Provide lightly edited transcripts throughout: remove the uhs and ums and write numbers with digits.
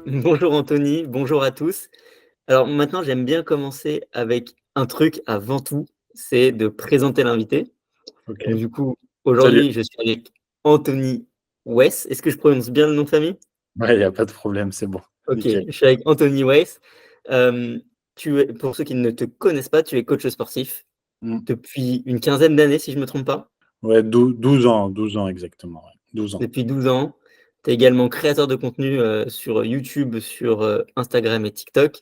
Bonjour Anthony, bonjour à tous. Alors maintenant, j'aime bien commencer avec un truc avant tout, c'est de présenter l'invité. OK. Donc du coup, Salut. aujourd'hui, je suis avec Anthony Wess. Est-ce que je prononce bien le nom de famille? Ouais, il y a pas de problème, c'est bon. OK, Nickel. je suis avec Anthony Wess. Tu es pour ceux qui ne te connaissent pas, tu es coach sportif Mmh. depuis une quinzaine d'années, si je ne me trompe pas? Ouais, 12 ans exactement, ouais, 12 ans. Depuis 12 ans. Tu es également créateur de contenu, sur YouTube, sur, Instagram et TikTok et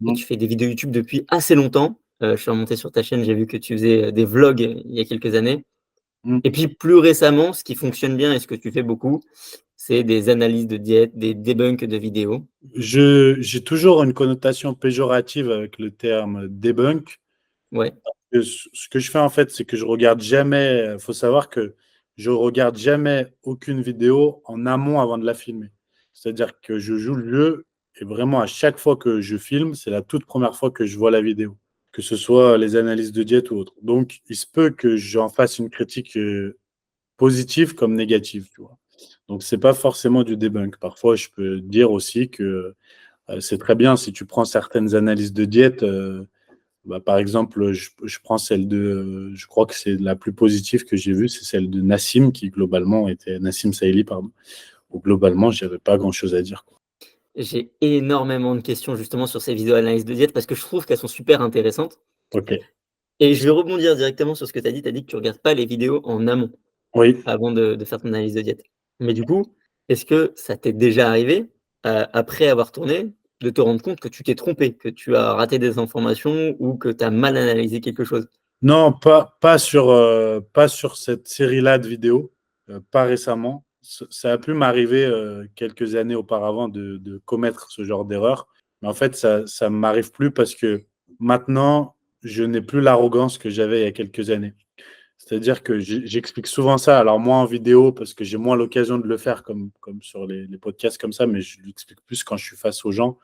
Mmh, tu fais des vidéos YouTube depuis assez longtemps. Je suis remonté sur ta chaîne, j'ai vu que tu faisais, des vlogs, il y a quelques années mmh. et puis plus récemment, ce qui fonctionne bien et ce que tu fais beaucoup, c'est des analyses de diète, des debunks de vidéos. J'ai toujours une connotation péjorative avec le terme debunk. Ouais, Ce que je fais, en fait, c'est que je regarde jamais, faut savoir que je regarde jamais aucune vidéo en amont avant de la filmer. C'est-à-dire que je joue le jeu et vraiment à chaque fois que je filme, c'est la toute première fois que je vois la vidéo, que ce soit les analyses de diète ou autre. Donc il se peut que j'en fasse une critique, positive comme négative, tu vois? Donc c'est pas forcément du debunk. Parfois, je peux dire aussi que, c'est très bien si tu prends certaines analyses de diète, bah, par exemple, je prends celle de, je crois que c'est la plus positive que j'ai vue, c'est celle de Nassim qui globalement était Nassim Saïli, pardon, où globalement j'avais pas grand-chose à dire, quoi. j'ai énormément de questions justement sur ces vidéos analyses de diète parce que je trouve qu'elles sont super intéressantes OK. et je vais rebondir directement sur ce que tu as dit. Tu as dit que tu regardes pas les vidéos en amont. Oui. Avant de faire ton analyse de diète. Mais du coup, est-ce que ça t'est déjà arrivé, après avoir tourné, de te rendre compte que tu t'es trompé, que tu as raté des informations ou que tu as mal analysé quelque chose? Non, pas sur cette série-là de vidéos, pas récemment. Ça a pu m'arriver, quelques années auparavant de commettre ce genre d'erreur, mais en fait, ça m'arrive plus parce que maintenant, je n'ai plus l'arrogance que j'avais il y a quelques années. C'est-à-dire que j'explique souvent ça, alors moins en vidéo parce que j'ai moins l'occasion de le faire comme sur les podcasts comme ça, mais je l'explique plus quand je suis face aux gens.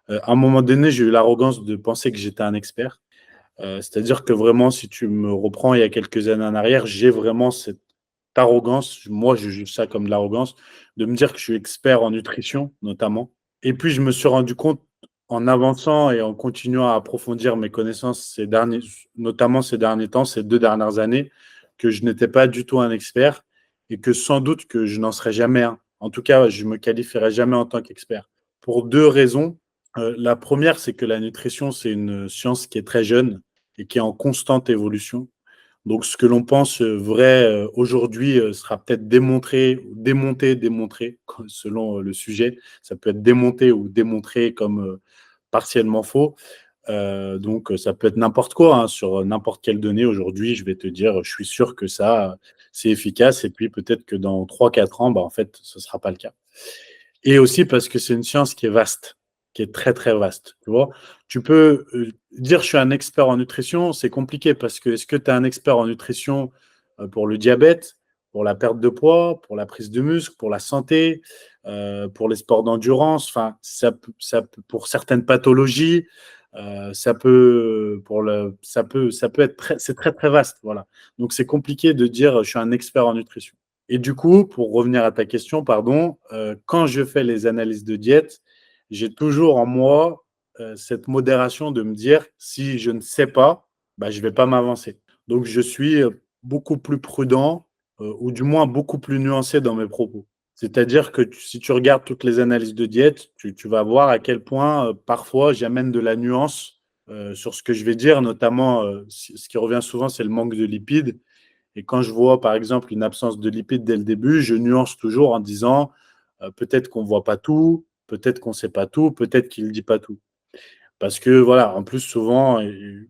À un moment donné, j'ai eu l'arrogance de penser que j'étais un expert. C'est-à-dire que vraiment, si tu me reprends il y a quelques années en arrière, j'ai vraiment cette arrogance, moi je juge ça comme de l'arrogance, de me dire que je suis expert en nutrition notamment. Et puis je me suis rendu compte en avançant et en continuant à approfondir mes connaissances notamment ces derniers temps, ces 2 dernières années, que je n'étais pas du tout un expert et que sans doute que je n'en serai jamais un. En tout cas, je me qualifierai jamais en tant qu'expert. Pour deux raisons. La première, c'est que la nutrition, c'est une science qui est très jeune et qui est en constante évolution. Donc, ce que l'on pense vrai aujourd'hui sera peut-être démontré, démonté, démontré, selon le sujet. Ça peut être démonté ou démontré comme partiellement faux. Donc, ça peut être n'importe quoi, hein, sur n'importe quelle donnée. Aujourd'hui, je vais te dire, je suis sûr que ça, c'est efficace. Et puis, peut-être que dans 3 4 ans, bah, en fait, ce ne sera pas le cas. Et aussi parce que c'est une science qui est vaste, qui est très, très vaste, tu vois? Tu peux, dire: «Je suis un expert en nutrition», c'est compliqué parce que est-ce que tu es un expert en nutrition, pour le diabète, pour la perte de poids, pour la prise de muscle, pour la santé, pour les sports d'endurance? Enfin, ça peut pour certaines pathologies, ça peut être très c'est très, très vaste, voilà. Donc c'est compliqué de dire: «Je suis un expert en nutrition». Et du coup, pour revenir à ta question, pardon, quand je fais les analyses de diète, j'ai toujours en moi, cette modération de me dire: «Si je ne sais pas, bah, je ne vais pas m'avancer». Donc je suis, beaucoup plus prudent, ou du moins beaucoup plus nuancé dans mes propos. C'est-à-dire que si tu regardes toutes les analyses de diète, tu vas voir à quel point, parfois j'amène de la nuance, sur ce que je vais dire, notamment, ce qui revient souvent, c'est le manque de lipides. Et quand je vois, par exemple, une absence de lipides dès le début, je nuance toujours en disant, peut-être qu'on ne voit pas tout, peut-être qu'on ne sait pas tout, peut-être qu'il ne dit pas tout. Parce que voilà, en plus, souvent,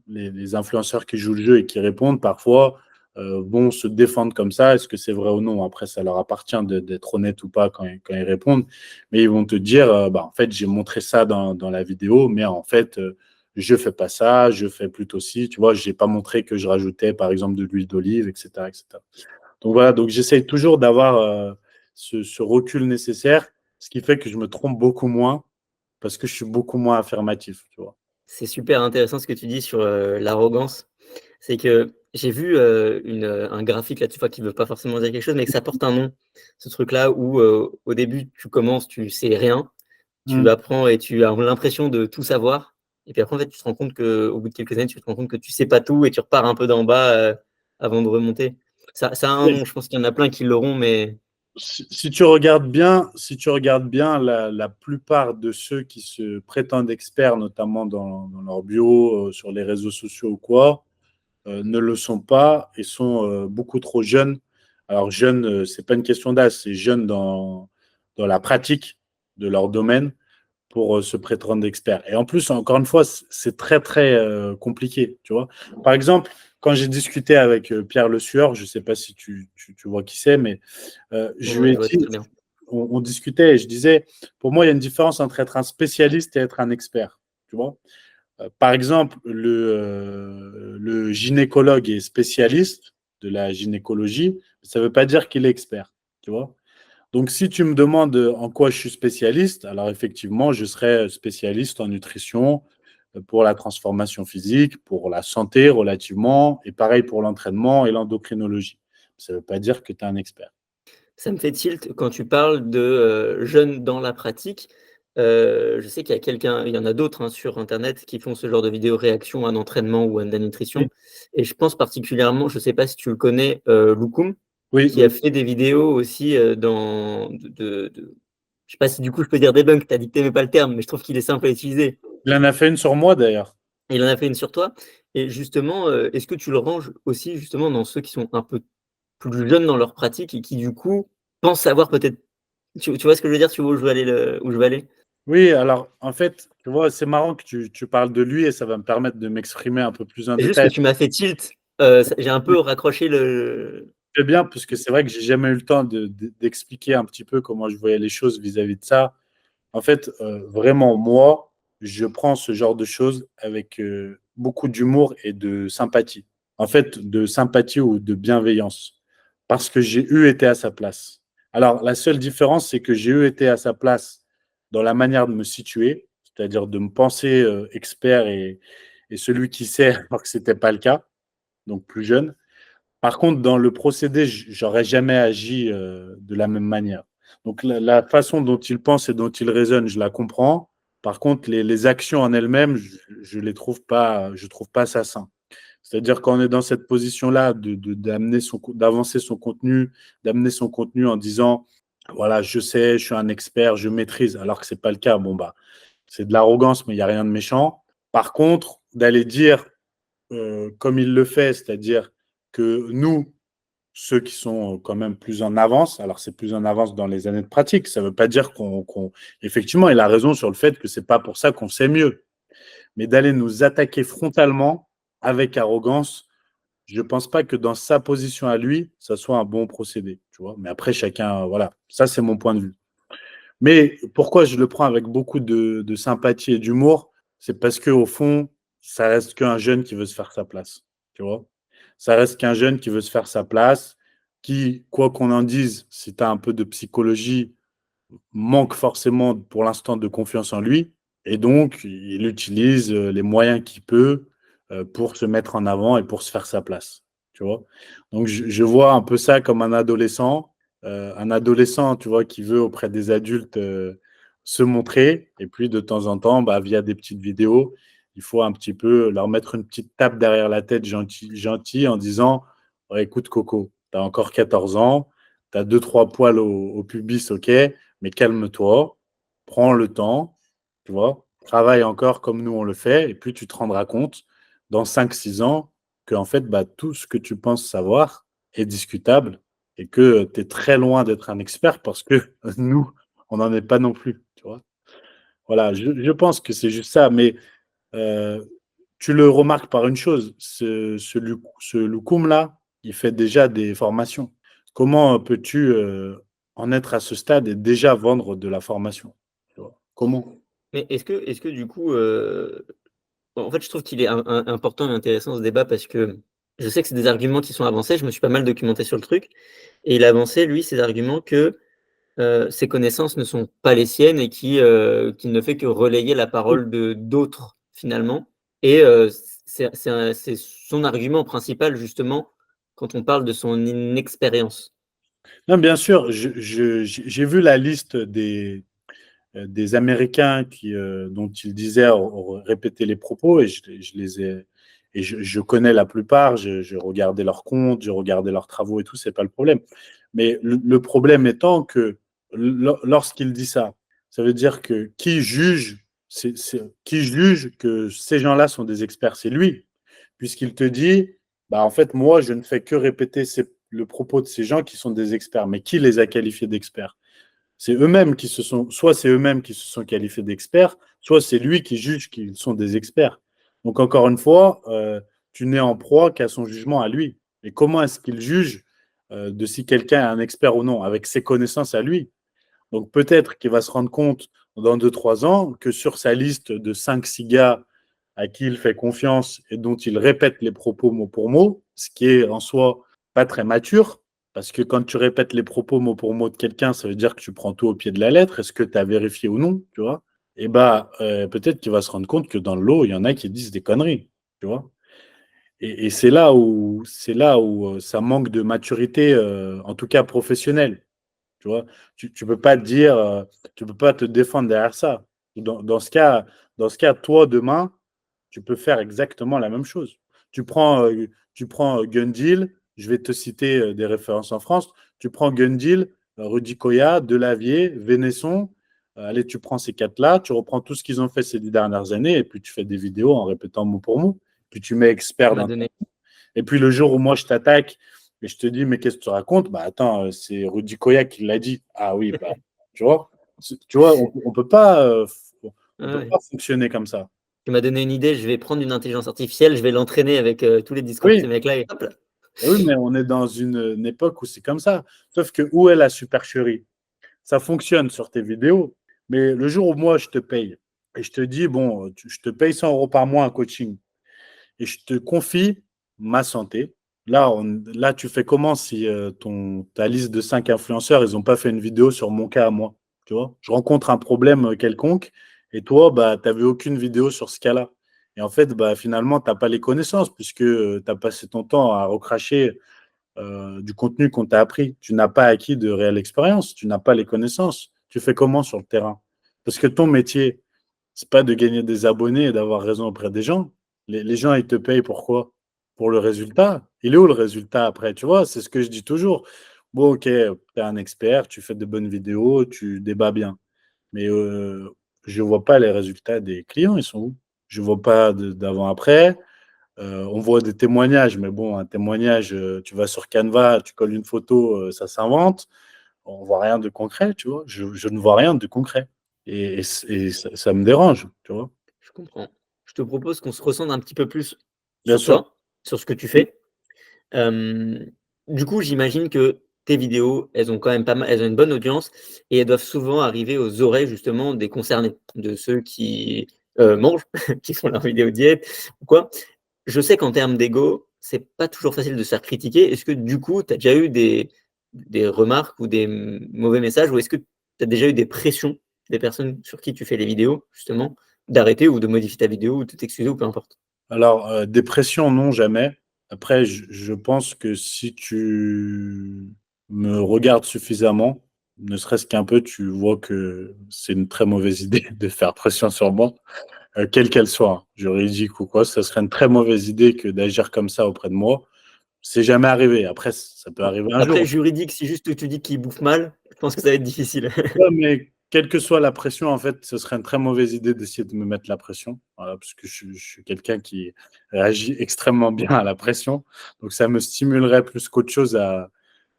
les influenceurs qui jouent le jeu et qui répondent, parfois, vont se défendre comme ça. Est-ce que c'est vrai ou non? Après, ça leur appartient d'être honnête ou pas quand ils répondent. Mais ils vont te dire, bah, en fait, j'ai montré ça dans la vidéo, mais en fait, je fais pas ça, je fais plutôt ci. Tu vois, j'ai pas montré que je rajoutais, par exemple, de l'huile d'olive, et cetera, et cetera. Donc voilà, donc j'essaye toujours d'avoir, ce recul nécessaire, ce qui fait que je me trompe beaucoup moins parce que je suis beaucoup moins affirmatif, tu vois? C'est super intéressant ce que tu dis sur, l'arrogance. C'est que j'ai vu, un graphique là, tu vois, qui veut pas forcément dire quelque chose, mais que ça porte un nom. Ce truc-là où, au début, tu commences, tu sais rien. Mmh. tu apprends et tu as l'impression de tout savoir et puis après, en fait, tu te rends compte qu'au bout de quelques années, tu te rends compte que tu sais pas tout et tu repars un peu d'en bas, avant de remonter. Ça a un Oui. nom, je pense qu'il y en a plein qui l'auront, mais Si tu regardes bien, la plupart de ceux qui se prétendent experts, notamment dans leur bio, sur les réseaux sociaux ou quoi, ne le sont pas et sont beaucoup trop jeunes. Alors jeunes, c'est pas une question d'âge, c'est jeunes dans la pratique de leur domaine pour se prétendre expert. Et en plus, encore une fois, c'est très, très compliqué, tu vois. Par exemple, quand j'ai discuté avec Pierre Le Sueur, je ne sais pas si tu vois qui c'est, mais je lui ouais, ai je vois dit, très bien. on discutait et je disais, pour moi, il y a une différence entre être un spécialiste et être un expert, tu vois. Par exemple, le gynécologue est spécialiste de la gynécologie, ça ne veut pas dire qu'il est expert, tu vois. Donc, si tu me demandes en quoi je suis spécialiste, alors effectivement, je serai spécialiste en nutrition pour la transformation physique, pour la santé relativement, et pareil pour l'entraînement et l'endocrinologie. Ça ne veut pas dire que tu es un expert. Ça me fait tilt quand tu parles de, jeunes dans la pratique. Je sais qu'il y a quelqu'un il y en a d'autres, hein, sur internet qui font ce genre de vidéos réaction à un entraînement ou à de la Oui, nutrition et je pense particulièrement, je sais pas si tu le connais, Loukoum, oui, qui oui. a fait des vidéos aussi, dans de je sais pas si du coup je peux dire debunk, tu as dit que tu aimais pas le terme, mais je trouve qu'il est simple à utiliser. Il en a fait une sur moi d'ailleurs. Et il en a fait une sur toi et justement, est-ce que tu le ranges aussi justement dans ceux qui sont un peu plus jeunes dans leur pratique et qui du coup pensent savoir peut-être tu vois ce que je veux dire? Tu vois où je veux aller où je veux aller? Oui, alors en fait, tu vois, c'est marrant que tu parles de lui et ça va me permettre de m'exprimer un peu plus en C'est juste que détail. tu m'as fait tilt, ça j'ai un peu raccroché le C'est bien, parce que c'est vrai que j'ai jamais eu le temps d'expliquer un petit peu comment je voyais les choses vis-à-vis de ça. En fait, vraiment, moi, je prends ce genre de choses avec beaucoup d'humour et de sympathie. En fait, de sympathie ou de bienveillance. Parce que j'ai eu été à sa place. Alors, la seule différence, c'est que j'ai eu été à sa place dans la manière de me situer, c'est-à-dire de me penser expert et celui qui sait, alors que ce n'était pas le cas, donc plus jeune. Par contre, dans le procédé, j'aurais jamais agi de la même manière. Donc, la façon dont il pense et dont il raisonne, je la comprends. Par contre, les actions en elles-mêmes, je les trouve pas, je trouve pas ça sain. C'est-à-dire qu'on est dans cette position-là d'avancer son contenu, d'amener son contenu en disant, voilà, je sais, je suis un expert, je maîtrise, alors que c'est pas le cas. Bon, bah, c'est de l'arrogance, mais il n'y a rien de méchant. Par contre, d'aller dire, comme il le fait, c'est-à-dire que nous, ceux qui sont quand même plus en avance, alors c'est plus en avance dans les années de pratique, ça ne veut pas dire Effectivement, il a raison sur le fait que c'est pas pour ça qu'on sait mieux, mais d'aller nous attaquer frontalement avec arrogance, je ne pense pas que dans sa position à lui, ça soit un bon procédé, tu vois. Mais après, chacun, voilà, ça c'est mon point de vue. Mais pourquoi je le prends avec beaucoup de sympathie et d'humour, c'est parce qu'au fond, ça reste qu'un jeune qui veut se faire sa place, tu vois. Ça reste qu'un jeune qui veut se faire sa place, qui, quoi qu'on en dise, si tu as un peu de psychologie, manque forcément pour l'instant de confiance en lui. Et donc, il utilise les moyens qu'il peut pour se mettre en avant et pour se faire sa place, tu vois. Donc, je vois un peu ça comme un adolescent, tu vois, qui veut auprès des adultes se montrer. Et puis, de temps en temps, bah, via des petites vidéos, il faut un petit peu leur mettre une petite tape derrière la tête gentil en disant, ouais, écoute, Coco, tu as encore 14 ans, tu as 2-3 poils au pubis, ok, mais calme-toi, prends le temps, tu vois, travaille encore comme nous on le fait, et puis tu te rendras compte dans 5-6 ans que en fait, bah, tout ce que tu penses savoir est discutable et que tu es très loin d'être un expert parce que nous, on n'en est pas non plus, tu vois. Voilà, je pense que c'est juste ça, mais euh, tu le remarques par une chose, ce Loukoum-là, il fait déjà des formations. Comment peux-tu en être à ce stade et déjà vendre de la formation? Tu vois. Comment? Mais est-ce que du coup, en fait, je trouve qu'il est important et intéressant ce débat parce que je sais que c'est des arguments qui sont avancés, je me suis pas mal documenté sur le truc et il a avancé lui ses arguments que ses connaissances ne sont pas les siennes et qu'il ne fait que relayer la parole de d'autres finalement et c'est son argument principal justement quand on parle de son inexpérience. Non, bien sûr, j'ai vu la liste des Américains dont il disait répéter les propos, et je les ai, et je connais la plupart, je regardais leurs comptes, je regardais leurs travaux et tout, c'est pas le problème. Mais le problème étant que lorsqu'il dit ça, ça veut dire que qui juge que ces gens-là sont des experts, c'est lui, puisqu'il te dit, bah, en fait, moi, je ne fais que répéter le propos de ces gens qui sont des experts. Mais qui les a qualifiés d'experts? C'est eux-mêmes qui se sont, soit c'est eux-mêmes qui se sont qualifiés d'experts, soit c'est lui qui juge qu'ils sont des experts. Donc, encore une fois, tu n'es en proie qu'à son jugement à lui. Et comment est-ce qu'il juge de si quelqu'un est un expert ou non, avec ses connaissances à lui? Donc, peut-être qu'il va se rendre compte dans 2, 3 ans que sur sa liste de 5, 6 gars à qui il fait confiance et dont il répète les propos mot pour mot, ce qui est en soi pas très mature, parce que quand tu répètes les propos mot pour mot de quelqu'un, ça veut dire que tu prends tout au pied de la lettre. Est-ce que tu as vérifié ou non, tu vois? Et bah, peut-être qu'il va se rendre compte que dans le lot, il y en a qui disent des conneries, tu vois? Et c'est là où ça manque de maturité, en tout cas professionnelle. Tu vois, tu peux pas te dire, tu peux pas te défendre derrière ça. Dans ce cas, toi, demain, tu peux faire exactement la même chose. Tu prends Gundeal, je vais te citer des références en France. Tu prends Gundeal, Rudy Koya, Delavier, Vénesson. Allez, tu prends ces quatre-là, tu reprends tout ce qu'ils ont fait ces 10 dernières années et puis tu fais des vidéos en répétant mot pour mot. Puis tu mets Tu expert m'as dans. donné Et puis le jour où moi je t'attaque et je te dis, mais qu'est-ce que tu racontes? Bah attends, c'est Rudy Koya qui l'a dit. Ah oui, bah, tu vois, on peut pas, on peut ouais, pas fonctionner comme ça. tu m'as donné une idée, je vais prendre une intelligence artificielle, je vais l'entraîner avec, tous les discours de Oui, ces mecs-là et hop là. oui, mais on est dans une époque où c'est comme ça. Sauf que où est la supercherie? Ça fonctionne sur tes vidéos, mais le jour où moi je te paye et je te dis, bon, je te paye 100 euros par mois un coaching et je te confie ma santé. Là, tu fais comment si ta liste de 5 influenceurs, ils n'ont pas fait une vidéo sur mon cas à moi, tu vois? Je rencontre un problème quelconque et toi, bah, tu n'avais aucune vidéo sur ce cas-là. Et en fait, bah, finalement, tu n'as pas les connaissances puisque tu as passé ton temps à recracher du contenu qu'on t'a appris. Tu n'as pas acquis de réelle expérience, tu n'as pas les connaissances. Tu fais comment sur le terrain? Parce que ton métier, c'est pas de gagner des abonnés et d'avoir raison auprès des gens. Les gens, ils te payent pourquoi? Pour le résultat. Il est où le résultat après? Tu vois, c'est ce que je dis toujours. Bon, ok, tu es un expert, tu fais de bonnes vidéos, tu débats bien. Mais je ne vois pas les résultats des clients, ils sont où? Je ne vois pas d'avant-après. On voit des témoignages, mais bon, un témoignage, tu vas sur Canva, tu colles une photo, ça s'invente. On voit rien de concret, tu vois. Je ne vois rien de concret. Et ça me dérange, tu vois. Je comprends. Je te propose qu'on se recentre un petit peu plus Bien sur sûr. toi, sur ce que tu Oui, fais. Du coup, j'imagine que tes vidéos, elles ont quand même pas mal elles ont une bonne audience et elles doivent souvent arriver aux oreilles justement des concernés, de ceux qui, mangent, qui font leurs vidéos diète ou quoi. Je sais qu'en termes d'ego, c'est pas toujours facile de se faire critiquer. Est-ce que du coup, tu as déjà eu des remarques ou des, mauvais messages? Ou est-ce que tu as déjà eu des pressions des personnes sur qui tu fais les vidéos justement, d'arrêter ou de modifier ta vidéo ou de t'excuser ou peu importe? alors, dépression, non, jamais. Après, je pense que si tu me regardes suffisamment, ne serait-ce qu'un peu, tu vois que c'est une très mauvaise idée de faire pression sur moi, quelle qu'elle soit, hein, juridique ou quoi. Ça serait une très mauvaise idée que d'agir comme ça auprès de moi. C'est jamais arrivé. Après, ça peut Bon, arriver un après jour. juridique, si juste tu dis qu'il bouffe mal, je pense que ça va être difficile. Ouais, mais quelle que soit la pression, en fait, ce serait une très mauvaise idée d'essayer de me mettre la pression. Voilà, parce que je suis quelqu'un qui réagit extrêmement bien à la pression. Donc, ça me stimulerait plus qu'autre chose à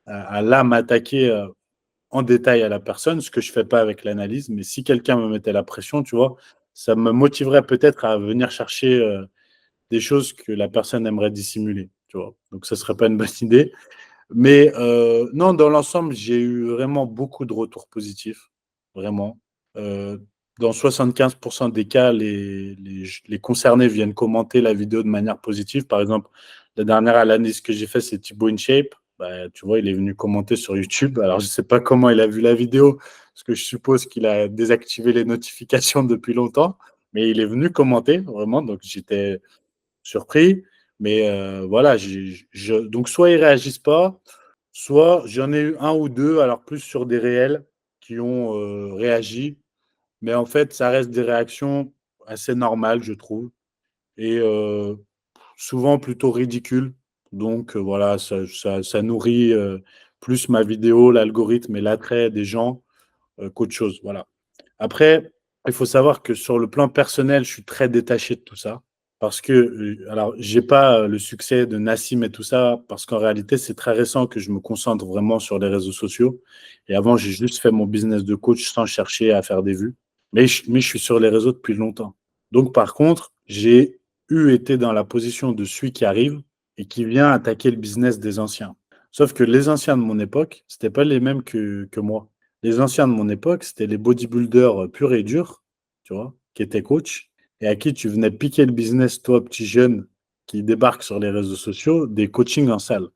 là m'attaquer en détail à la personne, ce que je fais pas avec l'analyse. Mais si quelqu'un me mettait la pression, tu vois, ça me motiverait peut-être à venir chercher des choses que la personne aimerait dissimuler, tu vois. Donc, ce serait pas une bonne idée. Mais non, dans l'ensemble, j'ai eu vraiment beaucoup de retours positifs, vraiment. Heu, dans 75 des cas, les concernés viennent commenter la vidéo de manière positive. Par exemple, la dernière analyse que j'ai fait, c'est Thibaut InShape. Bah, tu vois, il est venu commenter sur YouTube. Alors, je ne sais pas comment il a vu la vidéo, parce que je suppose qu'il a désactivé les notifications depuis longtemps, mais il est venu commenter, vraiment, donc j'étais surpris. Mais voilà, donc soit ils réagissent pas, soit j'en ai eu un ou deux, alors plus sur des réels, qui ont réagi. Mais en fait, ça reste des réactions assez normales, je trouve, et souvent plutôt ridicules. Donc voilà, ça nourrit plus ma vidéo, l'algorithme et l'attrait des gens qu'autre chose. Voilà. Après, il faut savoir que sur le plan personnel, je suis très détaché de tout ça. Parce que, alors, j'ai pas le succès de Nassim et tout ça, parce qu'en réalité, c'est très récent que je me concentre vraiment sur les réseaux sociaux. Et avant, j'ai juste fait mon business de coach sans chercher à faire des vues. Mais je suis sur les réseaux depuis longtemps. Donc, par contre, j'ai été dans la position de celui qui arrive et qui vient attaquer le business des anciens. Sauf que les anciens de mon époque, c'était pas les mêmes que moi. Les anciens de mon époque, c'était les bodybuilders purs et durs, tu vois, qui étaient coachs et à qui tu venais piquer le business, toi, petit jeune qui débarque sur les réseaux sociaux, des coachings en salle.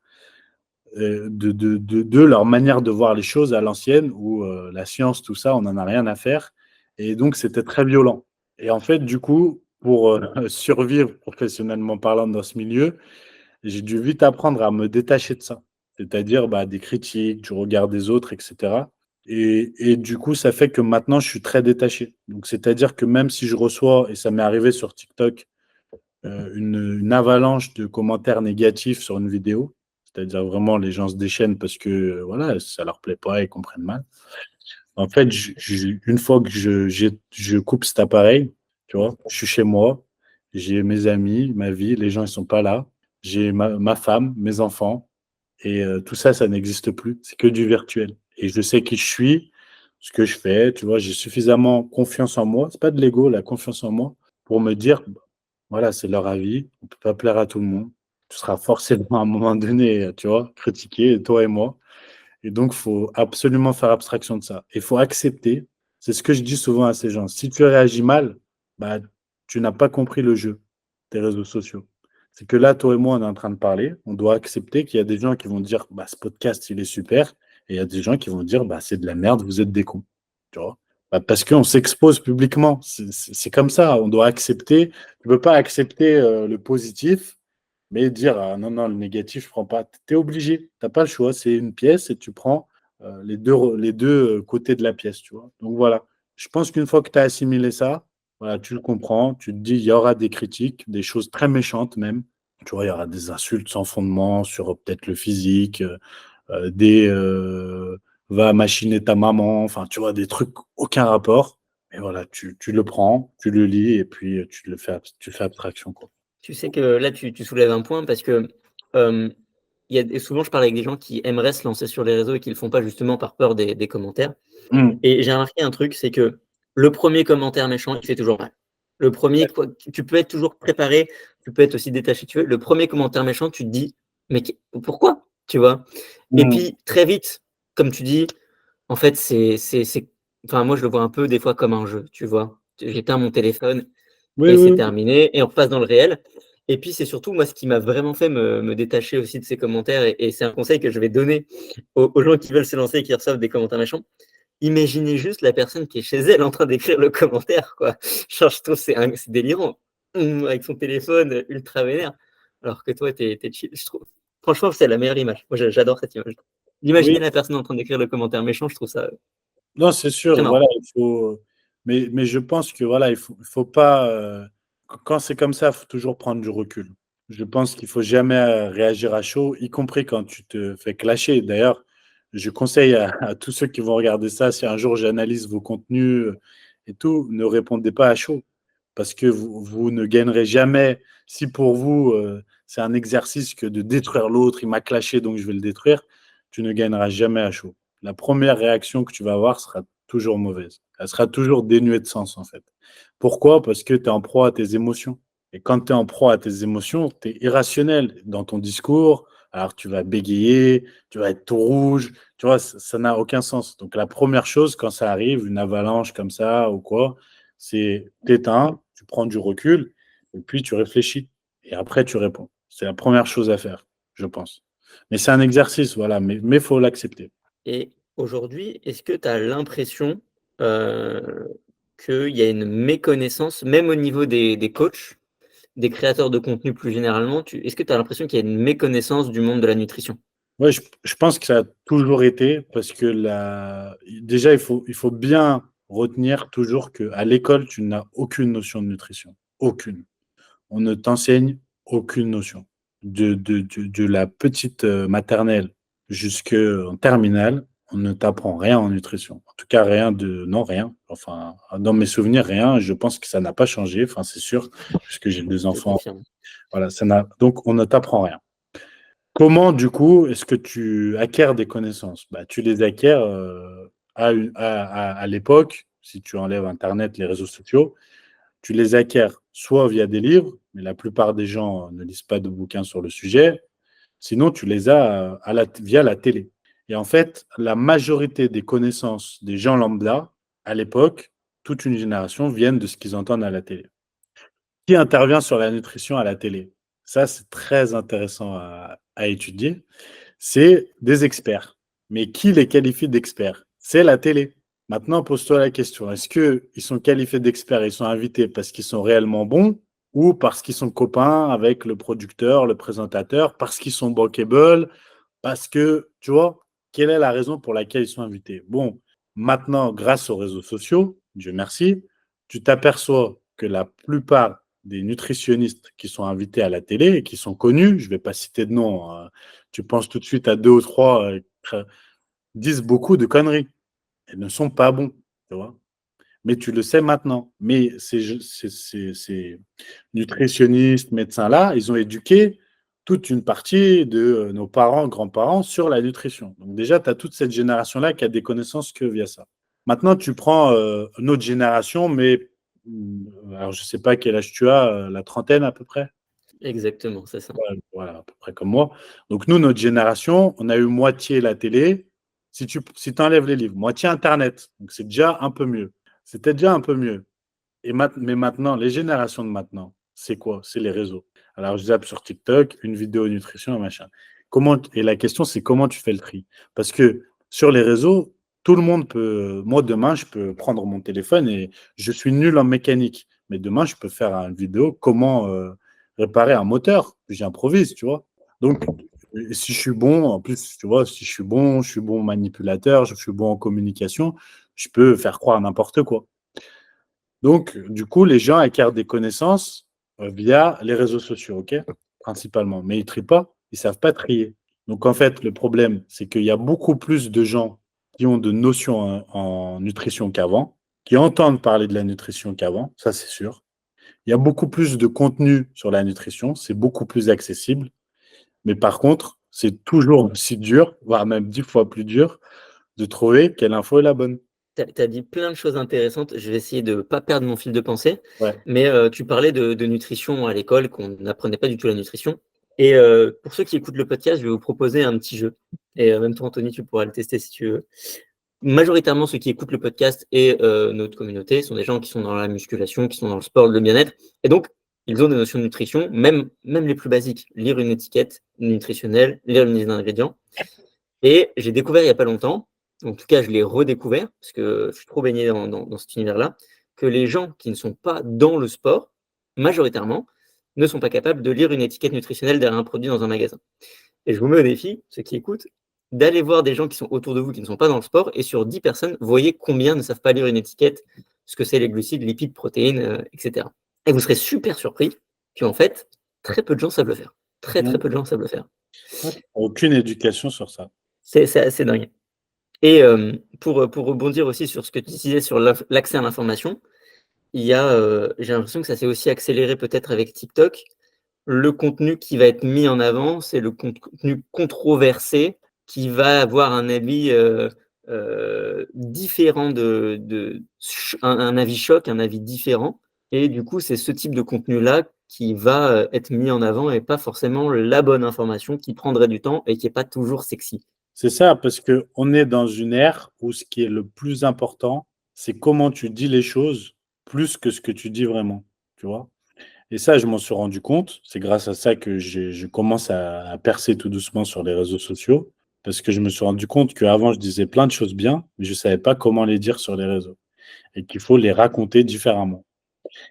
De leur manière de voir les choses à l'ancienne, où la science, tout ça, on n'en a rien à faire. Et donc, c'était très violent. Et en fait, du coup, pour survivre professionnellement parlant dans ce milieu, j'ai dû vite apprendre à me détacher de ça. C'est-à-dire bah, des critiques, du regard des autres, etc. Et du coup, ça fait que maintenant, je suis très détaché. Donc, c'est-à-dire que même si je reçois, et ça m'est arrivé sur TikTok, une avalanche de commentaires négatifs sur une vidéo, c'est-à-dire vraiment les gens se déchaînent parce que voilà, ça leur plaît pas, ils comprennent mal. En fait, une fois que je coupe cet appareil, tu vois, je suis chez moi, j'ai mes amis, ma vie, les gens ils sont pas là, j'ai ma femme, mes enfants, et tout ça, ça n'existe plus. C'est que du virtuel. Et je sais qui je suis, ce que je fais, tu vois, j'ai suffisamment confiance en moi. C'est pas de l'ego, la confiance en moi, pour me dire, voilà, c'est leur avis. On peut pas plaire à tout le monde. Tu seras forcément à un moment donné, tu vois, critiqué, toi et moi. Et donc, il faut absolument faire abstraction de ça. Il faut accepter. C'est ce que je dis souvent à ces gens. Si tu réagis mal, bah, tu n'as pas compris le jeu des réseaux sociaux. C'est que là, toi et moi, on est en train de parler. On doit accepter qu'il y a des gens qui vont dire bah, ce podcast, il est super. Et il y a des gens qui vont dire bah, c'est de la merde, vous êtes des cons. Tu vois. Bah, parce qu'on s'expose publiquement. C'est comme ça. On doit accepter. Tu ne peux pas accepter le positif mais dire ah, non, non, le négatif, je prends pas. Tu es obligé. Tu n'as pas le choix. C'est une pièce et tu prends les deux côtés de la pièce. Tu vois. Donc voilà. Je pense qu'une fois que tu as assimilé ça, voilà, tu le comprends. Tu te dis il y aura des critiques, des choses très méchantes même. Tu vois, il y aura des insultes sans fondement sur peut-être le physique, des va machiner ta maman. Enfin, tu vois, des trucs aucun rapport. Et voilà, tu le prends, tu le lis et puis tu fais abstraction. Quoi. Tu sais que là, tu soulèves un point parce que, il y a souvent je parle avec des gens qui aimeraient se lancer sur les réseaux et qui le font pas justement par peur des commentaires Mm. et j'ai remarqué un truc, c'est que le premier commentaire méchant, il fait toujours mal. Le premier quoi tu peux être toujours préparé, tu peux être aussi détaché que tu veux. Le premier commentaire méchant, tu te dis: «Mais pourquoi?» Tu vois? Et Mm. puis très vite, comme tu dis, en fait, c'est enfin moi je le vois un peu des fois comme un jeu, tu vois? J'éteins mon téléphone Oui, et c'est oui, oui. terminé et on repasse dans le réel et puis c'est surtout moi ce qui m'a vraiment fait me détacher aussi de ces commentaires et c'est un conseil que je vais donner aux gens qui veulent se lancer et qui reçoivent des commentaires méchants. Imaginez juste la personne qui est chez elle en train d'écrire le commentaire, quoi. Genre je trouve c'est délirant. Avec son téléphone, ultra vénère, alors que toi tu es chill. Je trouve franchement c'est la meilleure image. Moi j'adore cette image. Oui, D'imaginer la personne en train d'écrire le commentaire méchant, je trouve ça non, c'est très sûr, marrant. voilà, il faut. Mais je pense que voilà, il faut pas. Quand c'est comme ça, il faut toujours prendre du recul. Je pense qu'il faut jamais réagir à chaud, y compris quand tu te fais clasher. D'ailleurs, je conseille à tous ceux qui vont regarder ça, si un jour j'analyse vos contenus et tout, ne répondez pas à chaud. Parce que vous ne gagnerez jamais. Si pour vous, c'est un exercice que de détruire l'autre, il m'a clashé, donc je vais le détruire, tu ne gagneras jamais à chaud. La première réaction que tu vas avoir sera toujours mauvaise. Elle sera toujours dénuée de sens, en fait. Pourquoi? Parce que tu es en proie à tes émotions. Et quand tu es en proie à tes émotions, tu es irrationnel dans ton discours. Alors tu vas bégayer, tu vas être tout rouge. Tu vois, ça n'a aucun sens. Donc la première chose, quand ça arrive, une avalanche comme ça ou quoi, c'est t'éteins, tu prends du recul et puis tu réfléchis. Et après, tu réponds. C'est la première chose à faire, je pense. Mais c'est un exercice, voilà, mais il faut l'accepter. Et aujourd'hui, est-ce que tu as l'impression, heu, qu'il y a une méconnaissance, même au niveau des coachs, des créateurs de contenu plus généralement, est-ce que tu as l'impression qu'il y a une méconnaissance du monde de la nutrition? Ouais, je pense que ça a toujours été parce que déjà, il faut bien retenir toujours qu'à l'école, tu n'as aucune notion de nutrition. Aucune. On ne t'enseigne aucune notion. De la petite maternelle jusqu'en terminale, on ne t'apprend rien en nutrition. En tout cas, rien de. Non, rien. Enfin, dans mes souvenirs, rien. Je pense que ça n'a pas changé. Enfin, c'est sûr, puisque j'ai deux Je te enfants. confirme. Voilà, ça n'a. Donc, on ne t'apprend rien. Comment, du coup, est-ce que tu acquiers des connaissances? Bah, tu les acquiers à l'époque, si tu enlèves Internet, les réseaux sociaux, tu les acquiers soit via des livres, mais la plupart des gens ne lisent pas de bouquins sur le sujet, sinon tu les as via la télé. Et en fait, la majorité des connaissances des gens lambda, à l'époque, toute une génération, viennent de ce qu'ils entendent à la télé. Qui intervient sur la nutrition à la télé? Ça, c'est très intéressant à étudier. C'est des experts. Mais qui les qualifie d'experts? C'est la télé. Maintenant, pose-toi la question, est-ce qu'ils sont qualifiés d'experts, ils sont invités parce qu'ils sont réellement bons ou parce qu'ils sont copains avec le producteur, le présentateur, parce qu'ils sont bankable, parce que, tu vois, quelle est la raison pour laquelle ils sont invités? Bon, maintenant, grâce aux réseaux sociaux, Dieu merci, tu t'aperçois que la plupart des nutritionnistes qui sont invités à la télé et qui sont connus, je ne vais pas citer de nom, hein, tu penses tout de suite à deux ou trois, disent beaucoup de conneries et ne sont pas bons, tu vois. Mais tu le sais maintenant. Mais ces nutritionnistes, médecins-là, ils ont éduqué toute une partie de nos parents, grands-parents sur la nutrition. Donc déjà, tu as toute cette génération-là qui a des connaissances que via ça. Maintenant, tu prends une autre génération, mais alors je ne sais pas quel âge tu as, la trentaine à peu près. Exactement, c'est ça. Voilà, à peu près comme moi. Donc nous, notre génération, on a eu moitié la télé, si tu enlèves les livres, moitié Internet. Donc c'est déjà un peu mieux. C'était déjà un peu mieux. Mais maintenant, les générations de maintenant, c'est quoi? C'est les réseaux. Alors, je zappe sur TikTok, une vidéo nutrition, un machin. Et la question, c'est comment tu fais le tri? Parce que sur les réseaux, tout le monde peut. Moi, demain, je peux prendre mon téléphone et je suis nul en mécanique. Mais demain, je peux faire une vidéo comment réparer un moteur. Puis j'improvise, tu vois. Donc, si je suis bon, en plus, tu vois, si je suis bon manipulateur, je suis bon en communication, je peux faire croire n'importe quoi. Donc, du coup, les gens acquièrent des connaissances via les réseaux sociaux, ok? Principalement. Mais ils ne trient pas, ils ne savent pas trier. Donc, en fait, le problème, c'est qu'il y a beaucoup plus de gens qui ont de notions en nutrition qu'avant, qui entendent parler de la nutrition qu'avant, ça c'est sûr. Il y a beaucoup plus de contenu sur la nutrition, c'est beaucoup plus accessible. Mais par contre, c'est toujours aussi dur, voire même 10 fois plus dur, de trouver quelle info est la bonne. Tu as dit plein de choses intéressantes. Je vais essayer de ne pas perdre mon fil de pensée. Ouais. Mais tu parlais de nutrition à l'école, qu'on n'apprenait pas du tout la nutrition. Et pour ceux qui écoutent le podcast, je vais vous proposer un petit jeu. Et même toi, Anthony, tu pourras le tester si tu veux. Majoritairement, ceux qui écoutent le podcast et notre communauté sont des gens qui sont dans la musculation, qui sont dans le sport, le bien-être. Et donc, ils ont des notions de nutrition, même les plus basiques. Lire une étiquette nutritionnelle, lire une liste d'ingrédients. Et j'ai découvert il n'y a pas longtemps, en tout cas je l'ai redécouvert, parce que je suis trop baigné dans cet univers-là, que les gens qui ne sont pas dans le sport, majoritairement, ne sont pas capables de lire une étiquette nutritionnelle derrière un produit dans un magasin. Et je vous mets au défi, ceux qui écoutent, d'aller voir des gens qui sont autour de vous, qui ne sont pas dans le sport, et sur 10 personnes, voyez combien ne savent pas lire une étiquette, ce que c'est les glucides, lipides, protéines, etc. Et vous serez super surpris qu'en fait, très peu de gens savent le faire. Très Mm. très peu de gens savent le faire. Aucune éducation sur ça. C'est assez dingue. Et pour rebondir aussi sur ce que tu disais sur l'accès à l'information, il y a, j'ai l'impression que ça s'est aussi accéléré peut-être avec TikTok. Le contenu qui va être mis en avant, c'est le contenu controversé qui va avoir un avis, différent un avis choc, un avis différent et du coup, c'est ce type de contenu-là qui va, être mis en avant et pas forcément la bonne information qui prendrait du temps et qui est pas toujours sexy. C'est ça, parce qu'on est dans une ère où ce qui est le plus important, c'est comment tu dis les choses plus que ce que tu dis vraiment, tu vois? Et ça, je m'en suis rendu compte. C'est grâce à ça que je commence à percer tout doucement sur les réseaux sociaux, parce que je me suis rendu compte qu'avant, je disais plein de choses bien, mais je ne savais pas comment les dire sur les réseaux et qu'il faut les raconter différemment.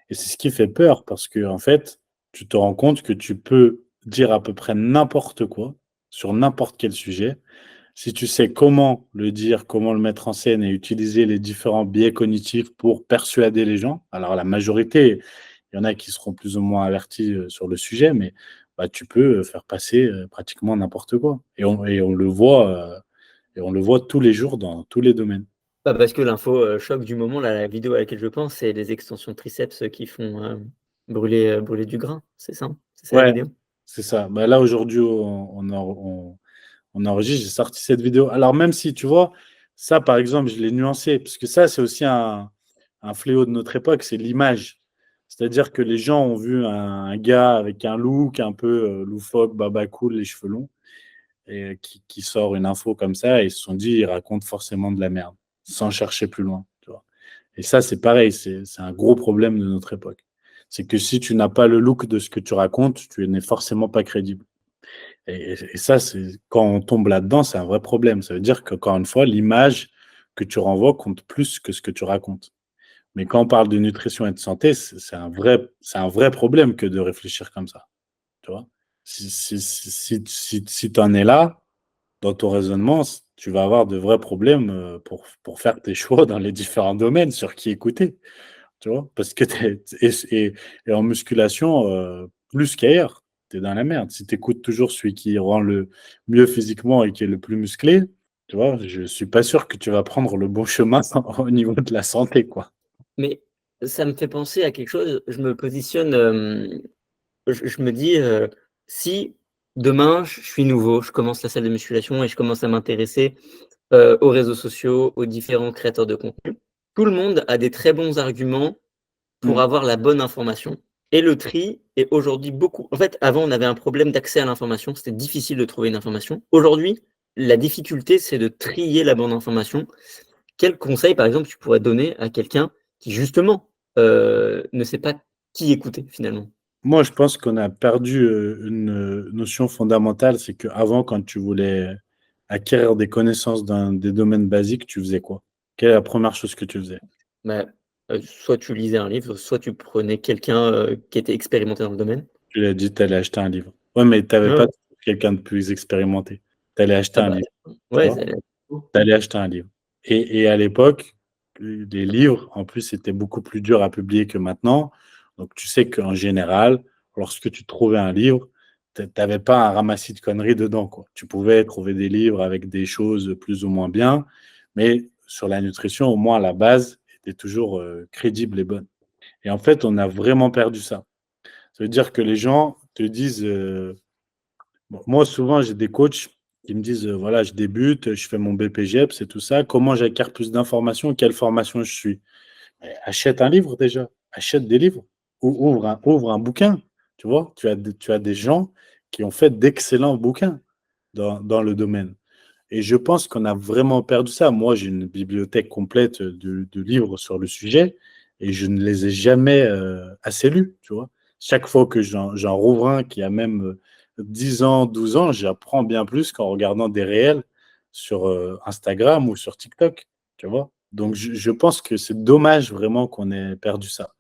Et c'est ce qui fait peur, parce que en fait, tu te rends compte que tu peux dire à peu près n'importe quoi sur n'importe quel sujet. Si tu sais comment le dire, comment le mettre en scène et utiliser les différents biais cognitifs pour persuader les gens, alors la majorité, il y en a qui seront plus ou moins avertis sur le sujet, mais bah, tu peux faire passer pratiquement n'importe quoi. Et on le voit tous les jours dans tous les domaines. Bah, parce que l'info, choc du moment, là, la vidéo à laquelle je pense, c'est les extensions de triceps, qui font, brûler du gras, c'est ça? Hein? C'est ça la Ouais, vidéo? c'est ça. Bah, là, aujourd'hui, on enregistre, j'ai sorti cette vidéo. Alors, même si, tu vois, ça, par exemple, je l'ai nuancé, parce que ça, c'est aussi un fléau de notre époque, c'est l'image. C'est-à-dire que les gens ont vu un gars avec un look un peu loufoque, baba cool, les cheveux longs, et qui sort une info comme ça, et ils se sont dit, il raconte forcément de la merde, sans chercher plus loin, tu vois. Et ça, c'est pareil, c'est un gros problème de notre époque. C'est que si tu n'as pas le look de ce que tu racontes, tu n'es forcément pas crédible. Et ça, c'est quand on tombe là-dedans, c'est un vrai problème. Ça veut dire qu'encore une fois, l'image que tu renvoies compte plus que ce que tu racontes. Mais quand on parle de nutrition et de santé, c'est un vrai problème que de réfléchir comme ça. Tu vois? Si tu en es là, dans ton raisonnement, tu vas avoir de vrais problèmes pour faire tes choix dans les différents domaines sur qui écouter. Tu vois? Parce que et en musculation, plus qu'ailleurs, tu es dans la merde. Si tu écoutes toujours celui qui rend le mieux physiquement et qui est le plus musclé, tu vois? Je suis pas sûr que tu vas prendre le bon chemin au niveau de la santé, quoi. Mais ça me fait penser à quelque chose, je me positionne, je me dis, si demain je suis nouveau, je commence la salle de musculation et je commence à m'intéresser, aux réseaux sociaux, aux différents créateurs de contenu, tout le monde a des très bons arguments pour Mmh. avoir la bonne information et le tri est aujourd'hui beaucoup en fait, avant, on avait un problème d'accès à l'information, c'était difficile de trouver une information. Aujourd'hui, la difficulté, c'est de trier la bonne information. Quel conseil, par exemple, tu pourrais donner à quelqu'un qui justement, ne sait pas qui écouter finalement? Moi, je pense qu'on a perdu, une, notion fondamentale, c'est qu'avant, quand tu voulais acquérir des connaissances dans des domaines basiques, tu faisais quoi? Quelle est la première chose que tu faisais? Bah, soit tu lisais un livre, soit tu prenais quelqu'un, qui était expérimenté dans le domaine. Tu l'as dit, tu allais acheter un livre. Ouais, mais tu avais Ouais, pas ouais. quelqu'un de plus expérimenté. Tu allais acheter Ah un bah, livre, tu ouais, vois? ça allait Tu allais acheter un livre et à l'époque, les livres, en plus, c'était beaucoup plus dur à publier que maintenant. Donc tu sais qu'en général, lorsque tu trouvais un livre, tu avais pas un ramassis de conneries dedans, quoi. Tu pouvais trouver des livres avec des choses plus ou moins bien, mais sur la nutrition, au moins, la base était toujours, crédible et bonne et en fait, on a vraiment perdu ça. Ça veut dire que les gens te disent, bon, moi, souvent, j'ai des coachs qui me disent, voilà, je débute, je fais mon BPGEPS et tout ça. Comment j'acquiers plus d'informations? Quelle formation je suis? Mais achète un livre déjà, achète des livres ou ouvre un bouquin, tu vois? Tu as des gens qui ont fait d'excellents bouquins dans le domaine et je pense qu'on a vraiment perdu ça. Moi, j'ai une bibliothèque complète de livres sur le sujet et je ne les ai jamais, assez lus, tu vois? Chaque fois que j'en rouvre un qui a même, 10 ans, 12 ans, j'apprends bien plus qu'en regardant des réels sur, Instagram ou sur TikTok, tu vois? Donc je pense que c'est dommage vraiment qu'on ait perdu ça.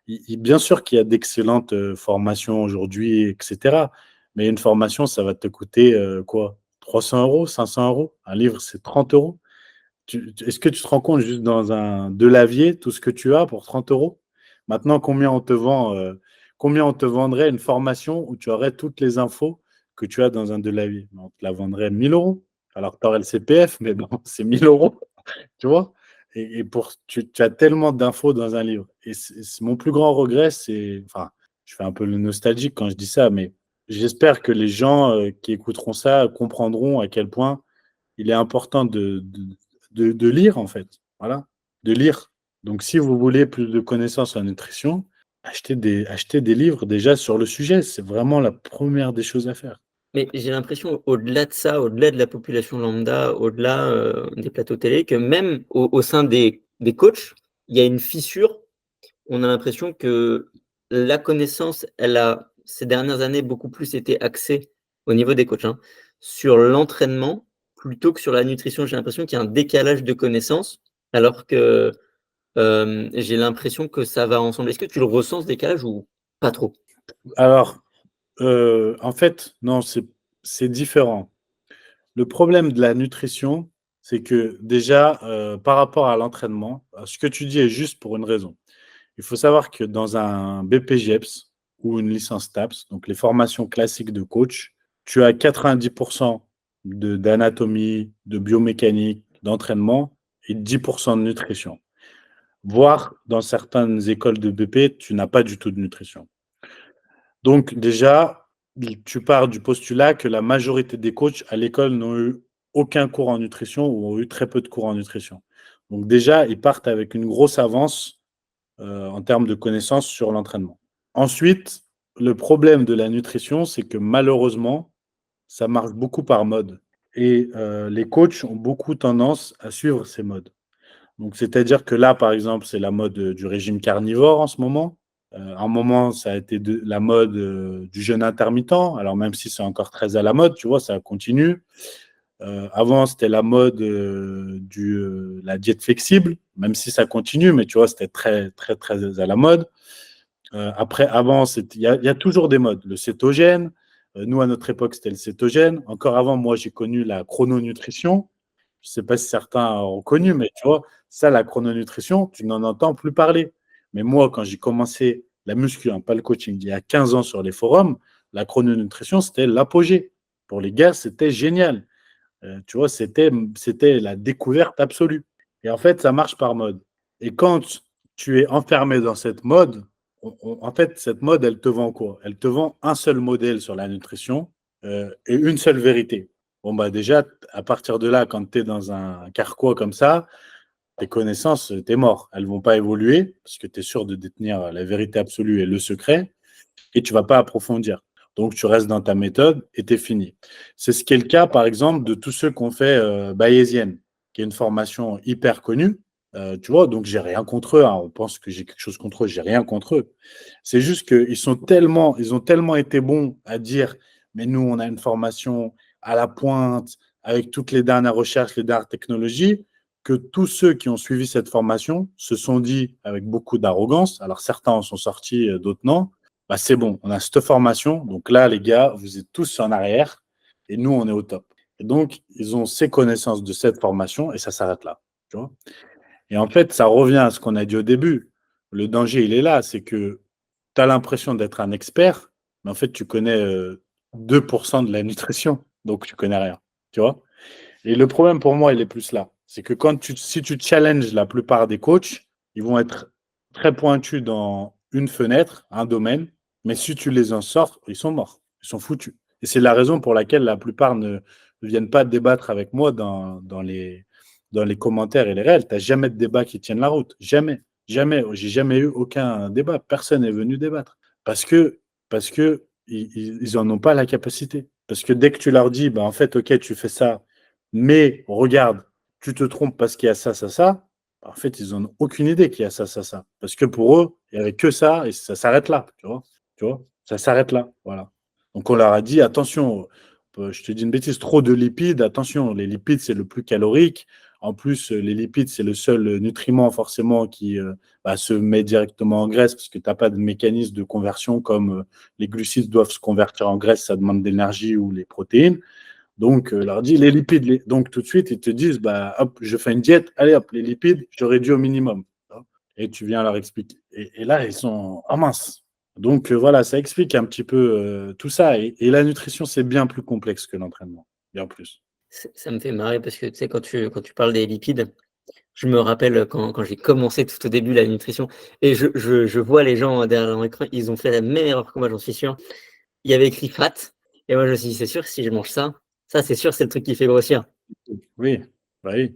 Bien sûr qu'il y a d'excellentes, formations aujourd'hui et cetera, mais une formation, ça va te coûter, quoi? 300 €, 500 €. Un livre, c'est 30 €. Est-ce que tu te rends compte juste dans un de lavier, tout ce que tu as pour 30 €? Maintenant, combien on te vendrait une formation où tu aurais toutes les infos que tu as dans un de lavier? On te la vendrait 1 000 €. Alors tu aurais le CPF, mais bon, c'est 1 000 €. Tu vois? Et pour tu as tellement d'infos dans un livre et c'est mon plus grand regret, c'est enfin, je fais un peu le nostalgique quand je dis ça, mais j'espère que les gens, qui écouteront ça comprendront à quel point il est important de lire, en fait. Voilà, de lire. Donc si vous voulez plus de connaissances en nutrition, achetez des livres déjà sur le sujet. C'est vraiment la première des choses à faire. mais j'ai l'impression au-delà de ça, au-delà de la population lambda, au-delà, des plateaux télé, que même au sein des coachs, il y a une fissure. On a l'impression que la connaissance, elle a, ces dernières années, beaucoup plus été axée au niveau des coachs, hein, sur l'entraînement plutôt que sur la nutrition. J'ai l'impression qu'il y a un décalage de connaissances alors que, j'ai l'impression que ça va ensemble. Est-ce que tu le ressens ce décalage ou pas trop? Alors, en fait, non, c'est différent. Le problème de la nutrition, c'est que déjà, par rapport à l'entraînement, ce que tu dis est juste pour une raison. Il faut savoir que dans un BPGEPS ou une licence TAPS, donc les formations classiques de coach, tu as 90% d'anatomie, de biomécanique, d'entraînement et 10% de nutrition. Voire dans certaines écoles de BP, tu n'as pas du tout de nutrition. Donc déjà, tu pars du postulat que la majorité des coachs à l'école n'ont eu aucun cours en nutrition ou ont eu très peu de cours en nutrition. Donc déjà, ils partent avec une grosse avance en termes de connaissances sur l'entraînement. Ensuite, le problème de la nutrition, c'est que malheureusement, ça marche beaucoup par mode. Et les coachs ont beaucoup tendance à suivre ces modes. Donc, c'est-à-dire que là, par exemple, c'est la mode du régime carnivore en ce moment. À un moment, ça a été la mode du jeûne intermittent. Alors, même si c'est encore très à la mode, tu vois, ça continue. Avant, c'était la mode la diète flexible, même si ça continue, mais tu vois, c'était très, très, très à la mode. Après, avant, il y a toujours des modes. Le cétogène, nous, à notre époque, c'était le cétogène. Encore avant, moi, j'ai connu la chrononutrition. Je ne sais pas si certains ont connu, mais tu vois, ça, la chrononutrition, tu n'en entends plus parler. Mais moi, quand j'ai commencé la muscu, hein, pas le coaching, il y a 15 ans sur les forums, la chrononutrition, c'était l'apogée. Pour les gars, c'était génial. Tu vois, c'était la découverte absolue. Et en fait, ça marche par mode. Et quand tu es enfermé dans cette mode, en fait, cette mode, elle te vend quoi? Elle te vend un seul modèle sur la nutrition et une seule vérité. Bon, bah déjà, à partir de là, quand tu es dans un carquois comme ça, tes connaissances, tu es mort. Elles ne vont pas évoluer parce que tu es sûr de détenir la vérité absolue et le secret et tu ne vas pas approfondir. Donc, tu restes dans ta méthode et tu es fini. C'est ce qui est le cas, par exemple, de tous ceux qui ont fait bayésienne, qui est une formation hyper connue. Tu vois, donc j'ai rien contre eux. Hein. On pense que j'ai quelque chose contre eux. J'ai rien contre eux. C'est juste qu'ils ils ont tellement été bons à dire, mais nous, on a une formation à la pointe, avec toutes les dernières recherches, les dernières technologies, que tous ceux qui ont suivi cette formation se sont dit avec beaucoup d'arrogance. Alors certains en sont sortis, d'autres non. Bah, c'est bon, on a cette formation. Donc là, les gars, vous êtes tous en arrière et nous, on est au top. Et donc, ils ont ces connaissances de cette formation et ça s'arrête là. Tu vois. Et en fait, ça revient à ce qu'on a dit au début. Le danger, il est là. C'est que tu as l'impression d'être un expert, mais en fait, tu connais 2% de la nutrition. Donc, tu connais rien. Tu vois. Et le problème pour moi, il est plus là. C'est que si tu challenges la plupart des coachs, ils vont être très pointus dans une fenêtre, un domaine, mais si tu les en sors, ils sont morts, ils sont foutus. Et c'est la raison pour laquelle la plupart ne viennent pas débattre avec moi dans les commentaires et les réels. Tu n'as jamais de débat qui tienne la route. Jamais. Jamais. J'ai jamais eu aucun débat. Personne n'est venu débattre. Parce que ils en ont pas la capacité. Parce que dès que tu leur dis, bah, en fait, OK, tu fais ça, mais regarde, tu te trompes parce qu'il y a ça, ça, ça. En fait, ils n'ont aucune idée qu'il y a ça, ça, ça. Parce que pour eux, il n'y avait que ça et ça s'arrête là. Tu vois, ça s'arrête là. Voilà. Donc, on leur a dit, attention, je te dis une bêtise, trop de lipides, attention, les lipides, c'est le plus calorique. En plus, les lipides, c'est le seul nutriment forcément qui se met directement en graisse parce que tu n'as pas de mécanisme de conversion comme les glucides doivent se convertir en graisse, ça demande de l'énergie ou les protéines. Donc, leur dit les lipides. Donc, tout de suite, ils te disent, bah, hop, je fais une diète, allez hop, les lipides, je réduis au minimum. Et tu viens leur expliquer. Et là, ils sont, ah mince. Donc, voilà, ça explique un petit peu tout ça. Et la nutrition, c'est bien plus complexe que l'entraînement. Bien plus. Ça me fait marrer parce que tu sais, quand tu parles des lipides, je me rappelle quand j'ai commencé tout au début la nutrition et je vois les gens derrière leur écran, ils ont fait la même erreur que moi, j'en suis sûr. Il y avait écrit fat et moi je me suis dit: «C'est sûr, si je mange ça, c'est sûr, c'est le truc qui fait grossir». Oui, bah oui.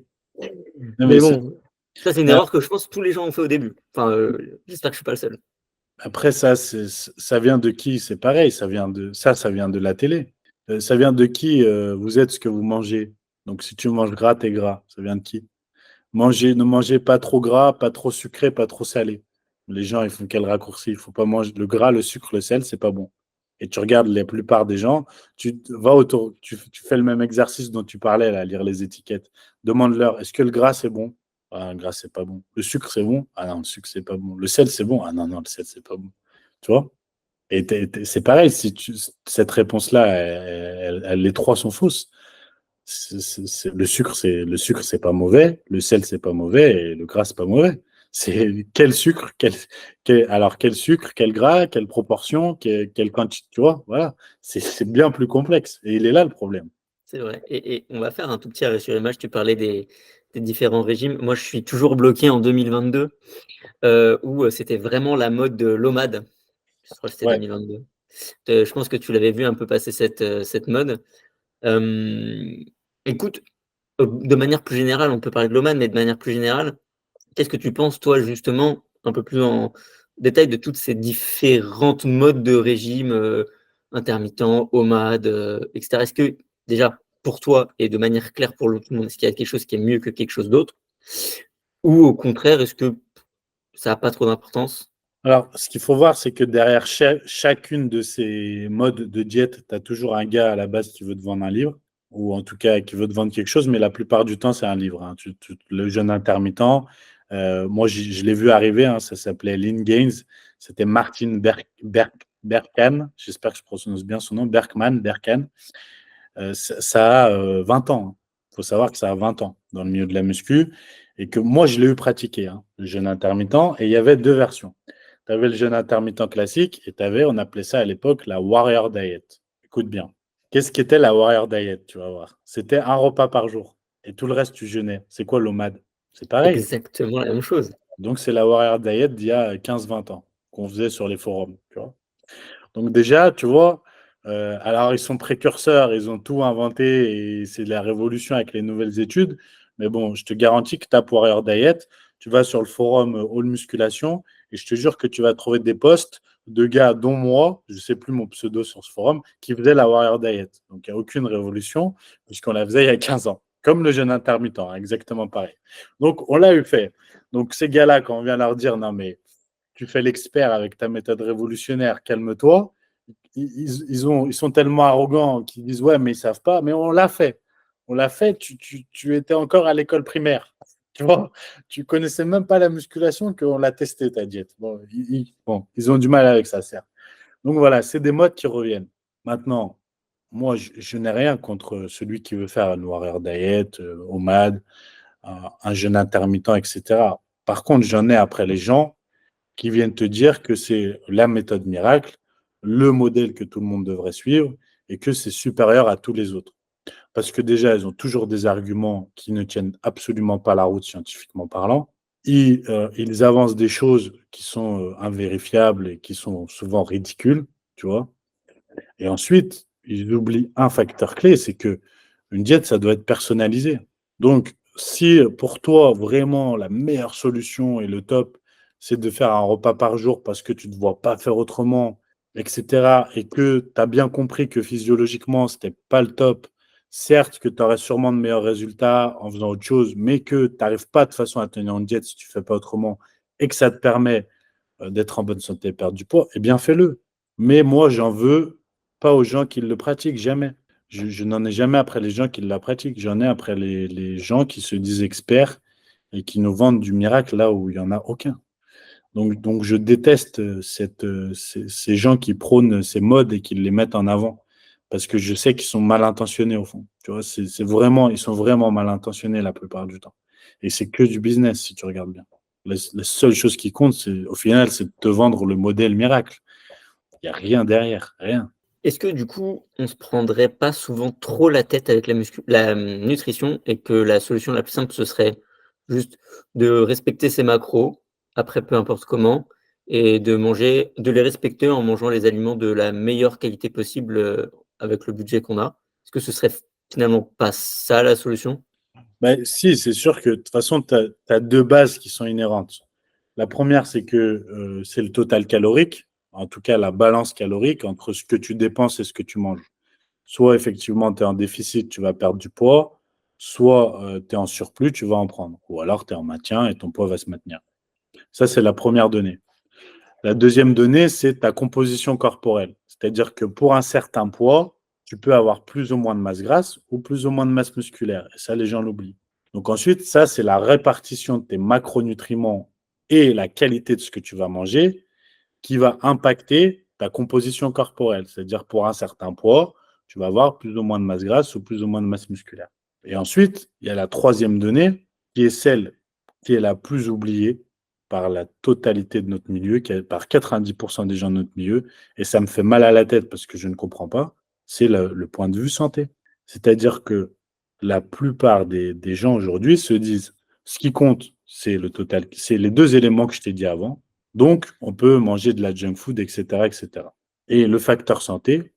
Non, mais Mais bon, ça c'est une erreur que je pense que tous les gens ont fait au début. Enfin, j'espère que je suis pas le seul. après, ça vient de qui? C'est pareil, ça vient de la télé. Ça vient de qui? Vous êtes ce que vous mangez. Donc, si tu manges gras, t'es gras. Ça vient de qui? Ne mangez pas trop gras, pas trop sucré, pas trop salé. Les gens, ils font quel raccourci? Il faut pas manger le gras, le sucre, le sel, c'est pas bon. Et tu regardes la plupart des gens, tu fais le même exercice dont tu parlais, là, à lire les étiquettes. Demande-leur, est-ce que le gras, c'est bon? Ah, le gras, c'est pas bon. Le sucre, c'est bon? Ah non, le sucre, c'est pas bon. Le sel, c'est bon? Ah non, non, le sel, c'est pas bon. Tu vois? Et c'est pareil, cette réponse-là, les trois sont fausses. Le sucre, c'est pas mauvais, le sel, c'est pas mauvais, et le gras, c'est pas mauvais. C'est quel sucre, alors quel sucre, quel gras, quelle proportion, quelle quantité, tu vois, voilà. C'est bien plus complexe. Et il est là le problème. C'est vrai et on va faire un tout petit arrêt sur image. Tu parlais des différents régimes. Moi, je suis toujours bloqué en 2022, où, c'était vraiment la mode de l'OMAD. Je crois que c'était Ouais. 2022. Je pense que tu l'avais vu un peu passer cette mode. Hem, écoute, de manière plus générale, on peut parler de l'OMAD, mais de manière plus générale, qu'est-ce que tu penses, toi, justement, un peu plus en détail de toutes ces différentes modes de régime, intermittents, OMAD, et cetera? Est-ce que déjà, pour toi et de manière claire pour le tout le monde, est-ce qu'il y a quelque chose qui est mieux que quelque chose d'autre? Ou au contraire, est-ce que ça a pas trop d'importance? Alors, ce qu'il faut voir, c'est que derrière chacune de ces modes de diète, tu as toujours un gars à la base qui veut te vendre un livre, ou en tout cas qui veut te vendre quelque chose, mais la plupart du temps, c'est un livre, hein. Le jeûne intermittent, moi, je l'ai vu arriver, hein, ça s'appelait Lean Gains. C'était Martin Berkman, j'espère que je prononce bien son nom, Berkman. Ça a 20 ans. Il faut savoir que ça a 20 ans dans le milieu de la muscu et que moi, je l'ai eu pratiqué, hein, le jeûne intermittent, et il y avait deux versions. Tu avais le jeûne intermittent classique et tu avais, on appelait ça à l'époque la Warrior Diet. Écoute bien. Qu'est-ce qu'était la Warrior Diet? Tu vas voir. C'était un repas par jour et tout le reste, tu jeûnais. C'est quoi l'OMAD? C'est pareil. Exactement la même chose. Donc, c'est la Warrior Diet d'il y a 15-20 ans qu'on faisait sur les forums. Tu vois. Donc déjà, tu vois, alors ils sont précurseurs, ils ont tout inventé et c'est la révolution avec les nouvelles études. Mais bon, je te garantis que tu as Warrior Diet, tu vas sur le forum All Musculation et je te jure que tu vas trouver des posts de gars, dont moi, je ne sais plus mon pseudo sur ce forum, qui faisaient la Warrior Diet. Donc il n'y a aucune révolution puisqu'on la faisait il y a 15 ans. Comme le jeûne intermittent, hein, exactement pareil. Donc on l'a eu fait. Donc ces gars-là, quand on vient leur dire, non mais tu fais l'expert avec ta méthode révolutionnaire, calme-toi. Ils sont tellement arrogants qu'ils disent ouais, mais ils savent pas. Mais on l'a fait. On l'a fait. Tu étais encore à l'école primaire. Tu vois, tu connaissais même pas la musculation qu'on l'a testé ta diète. Bon, ils ont du mal avec ça, certes. Donc voilà, c'est des modes qui reviennent. Maintenant, moi, je n'ai rien contre celui qui veut faire un warrior diet, OMAD, un jeûne intermittent, etc. Par contre, j'en ai après les gens qui viennent te dire que c'est la méthode miracle, le modèle que tout le monde devrait suivre et que c'est supérieur à tous les autres. Parce que déjà, ils ont toujours des arguments qui ne tiennent absolument pas la route scientifiquement parlant. Ils avancent des choses qui sont invérifiables et qui sont souvent ridicules, tu vois. Et ensuite, ils oublient un facteur clé, c'est que une diète, ça doit être personnalisé. Donc, si pour toi, vraiment, la meilleure solution et le top, c'est de faire un repas par jour parce que tu ne te vois pas faire autrement, etc., et que tu as bien compris que physiologiquement, ce n'était pas le top, certes que tu aurais sûrement de meilleurs résultats en faisant autre chose, mais que tu n'arrives pas de façon à tenir une diète si tu ne fais pas autrement, et que ça te permet d'être en bonne santé et perdre du poids, eh bien fais-le. Mais moi, j'en veux pas aux gens qui le pratiquent, jamais. Je n'en ai jamais après les gens qui la pratiquent. J'en ai après les gens qui se disent experts et qui nous vendent du miracle là où il n'y en a aucun. Donc je déteste ces gens qui prônent ces modes et qui les mettent en avant. Parce que je sais qu'ils sont mal intentionnés au fond. Tu vois, ils sont vraiment mal intentionnés la plupart du temps. Et c'est que du business si tu regardes bien. La seule chose qui compte, au final, c'est de te vendre le modèle miracle. Il n'y a rien derrière, rien. Est-ce que du coup, on se prendrait pas souvent trop la tête avec la nutrition et que la solution la plus simple, ce serait juste de respecter ses macros, après peu importe comment, et de les respecter en mangeant les aliments de la meilleure qualité possible, avec le budget qu'on a? Est-ce que ce serait finalement pas ça la solution? Ben, si, c'est sûr que de toute façon, tu as deux bases qui sont inhérentes. La première, c'est que c'est le total calorique, en tout cas la balance calorique entre ce que tu dépenses et ce que tu manges. Soit effectivement, tu es en déficit, tu vas perdre du poids, soit tu es en surplus, tu vas en prendre. Ou alors tu es en maintien et ton poids va se maintenir. Ça, c'est la première donnée. La deuxième donnée, c'est ta composition corporelle. C'est-à-dire que pour un certain poids, tu peux avoir plus ou moins de masse grasse ou plus ou moins de masse musculaire. Et ça, les gens l'oublient. Donc ensuite, ça, c'est la répartition de tes macronutriments et la qualité de ce que tu vas manger qui va impacter ta composition corporelle. C'est-à-dire pour un certain poids, tu vas avoir plus ou moins de masse grasse ou plus ou moins de masse musculaire. Et ensuite, il y a la troisième donnée, qui est celle qui est la plus oubliée par la totalité de notre milieu, par 90% des gens de notre milieu, et ça me fait mal à la tête parce que je ne comprends pas, c'est le point de vue santé. C'est-à-dire que la plupart des gens aujourd'hui se disent, ce qui compte, c'est le total, c'est les deux éléments que je t'ai dit avant. Donc, on peut manger de la junk food, etc., etc. Et le facteur santé,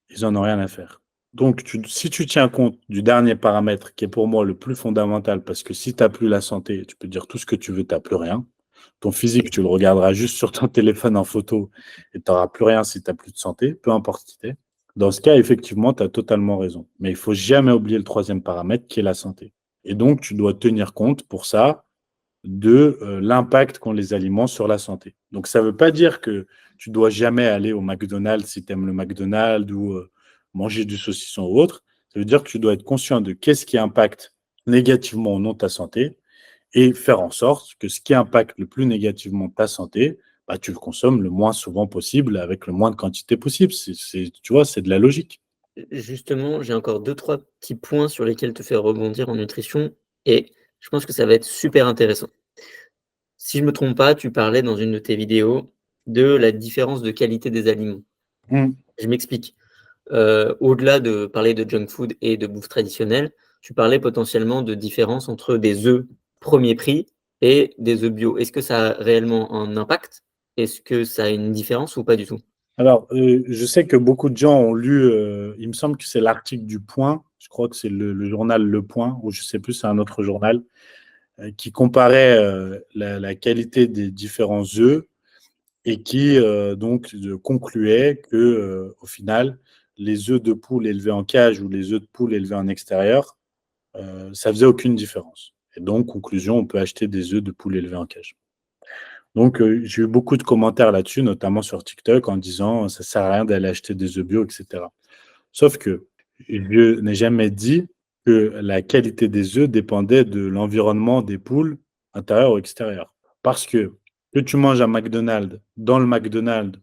ils en ont rien à faire. Donc, si tu tiens compte du dernier paramètre, qui est pour moi le plus fondamental, parce que si tu n'as plus la santé, tu peux dire tout ce que tu veux, tu n'as plus rien. Ton physique, tu le regarderas juste sur ton téléphone en photo et tu n'auras plus rien si tu n'as plus de santé, peu importe qui tu es. Dans ce cas, effectivement, tu as totalement raison. Mais il ne faut jamais oublier le troisième paramètre, qui est la santé. Et donc, tu dois tenir compte pour ça de l'impact qu'ont les aliments sur la santé. Donc, ça ne veut pas dire que tu dois jamais aller au McDonald's si tu aimes le McDonald's ou manger du saucisson ou autre. Ça veut dire que tu dois être conscient de qu'est-ce qui impacte négativement ou non ta santé et faire en sorte que ce qui impacte le plus négativement ta santé, bah, tu le consommes le moins souvent possible avec le moins de quantité possible. Tu vois, c'est de la logique. Justement, j'ai encore deux trois petits points sur lesquels te faire rebondir en nutrition et je pense que ça va être super intéressant. Si je me trompe pas, tu parlais dans une de tes vidéos de la différence de qualité des aliments. Mm. Je m'explique. Au-delà de parler de junk food et de bouffe traditionnelle, tu parlais potentiellement de différence entre des œufs premier prix et des œufs bio. Est-ce que ça a réellement un impact? Est-ce que ça a une différence ou pas du tout? Alors, je sais que beaucoup de gens ont lu, il me semble que c'est l'article du Point, je crois que c'est le journal Le Point, ou je sais plus, c'est un autre journal, qui comparait la qualité des différents œufs et qui donc concluait que, au final, les œufs de poule élevés en cage ou les œufs de poule élevés en extérieur, ça faisait aucune différence. Et donc, conclusion, on peut acheter des œufs de poule élevés en cage. Donc, j'ai eu beaucoup de commentaires là-dessus, notamment sur TikTok, en disant ça sert à rien d'aller acheter des œufs bio, etc. Sauf que je n'ai jamais dit que la qualité des œufs dépendait de l'environnement des poules, intérieur ou extérieur. Parce que tu manges à McDonald's, dans le McDonald's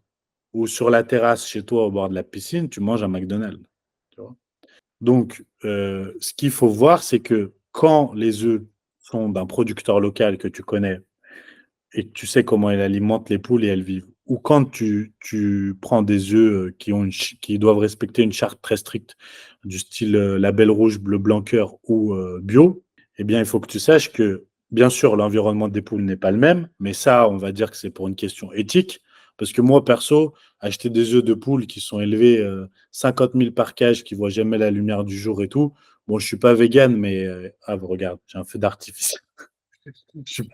ou sur la terrasse chez toi au bord de la piscine, tu manges à McDonald's. Tu vois. Donc, ce qu'il faut voir, c'est que quand les œufs sont d'un producteur local que tu connais et que tu sais comment il alimente les poules et elles vivent, ou quand tu prends des œufs qui doivent respecter une charte très stricte du style label rouge, bleu, blanc, cœur ou bio, eh bien, il faut que tu saches que, bien sûr, l'environnement des poules n'est pas le même, mais ça, on va dire que c'est pour une question éthique, parce que moi, perso, acheter des œufs de poules qui sont élevés 50 000 par cage, qui ne voient jamais la lumière du jour et tout, bon, je ne suis pas vegan, mais regarde, j'ai un feu d'artifice. Tu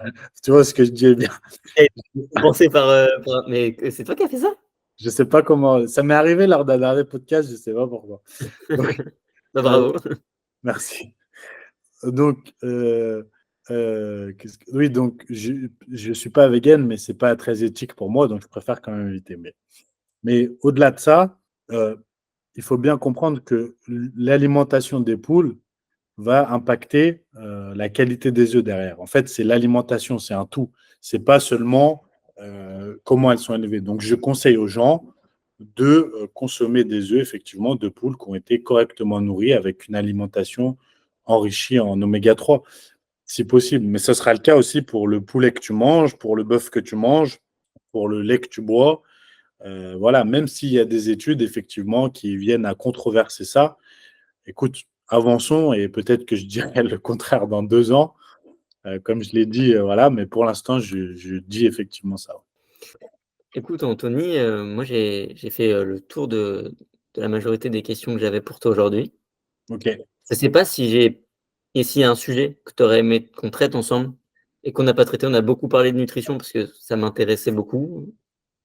vois ce que je dis est bien. Et commencer mais c'est toi qui as fait ça? Je sais pas comment. Ça m'est arrivé lors d'un dernier podcast, je sais pas pourquoi. Donc, Bah, euh, bravo. merci. Donc, oui, donc je suis pas vegan, mais c'est pas très éthique pour moi, donc je préfère quand même éviter. Mais au-delà de ça, euh, il faut bien comprendre que l'alimentation des poules va impacter la qualité des œufs derrière. En fait, c'est l'alimentation, c'est un tout. C'est pas seulement comment elles sont élevées. Donc, je conseille aux gens de consommer des œufs, effectivement, de poules qui ont été correctement nourris avec une alimentation enrichie en oméga 3, si possible. Mais ce sera le cas aussi pour le poulet que tu manges, pour le bœuf que tu manges, pour le lait que tu bois. Voilà, même s'il y a des études, effectivement, qui viennent à controverser ça, écoute, avançons et peut-être que je dirai le contraire dans 2 ans, comme je l'ai dit, voilà, mais pour l'instant, je dis effectivement ça. Écoute Anthony, moi j'ai fait, le tour de la majorité des questions que j'avais pour toi aujourd'hui. Ok. Je sais pas si j'ai et s'il y a un sujet que tu aurais aimé qu'on traite ensemble et qu'on n'a pas traité. On a beaucoup parlé de nutrition parce que ça m'intéressait beaucoup,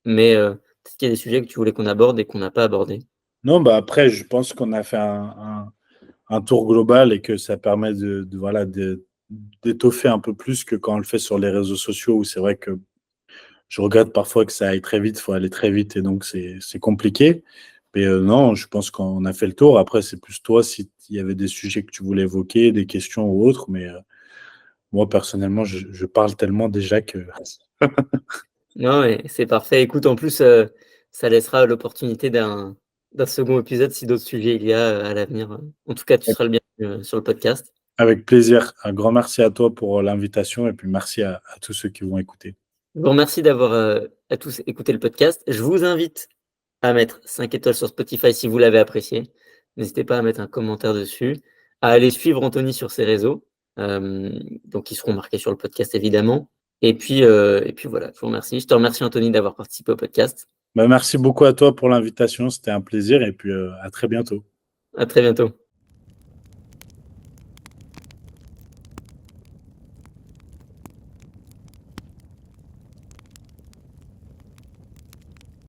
mais est-ce qu'il y a des sujets que tu voulais qu'on aborde et qu'on n'a pas abordés? Non, bah après, je pense qu'on a fait un tour global et que ça permet voilà, d'étoffer un peu plus que quand on le fait sur les réseaux sociaux où c'est vrai que je regrette parfois que ça aille très vite, il faut aller très vite et donc c'est compliqué. Mais non, je pense qu'on a fait le tour. Après, c'est plus toi s'il y avait des sujets que tu voulais évoquer, des questions ou autres. Mais moi, personnellement, je parle tellement déjà que. Non, mais c'est parfait. Écoute, en plus, ça laissera l'opportunité d'un second épisode si d'autres sujets il y a, à l'avenir. En tout cas, tu seras le bienvenu, sur le podcast. Avec plaisir. Un grand merci à toi pour l'invitation et puis merci à tous ceux qui vont écouter. Je vous remercie d'avoir, à tous écouté le podcast. Je vous invite à mettre 5 étoiles sur Spotify si vous l'avez apprécié. N'hésitez pas à mettre un commentaire dessus, à aller suivre Anthony sur ses réseaux, donc ils seront marqués sur le podcast évidemment. Et puis voilà, je vous remercie. Je te remercie Anthony d'avoir participé au podcast. Bah, merci beaucoup à toi pour l'invitation. C'était un plaisir et puis à très bientôt. À très bientôt.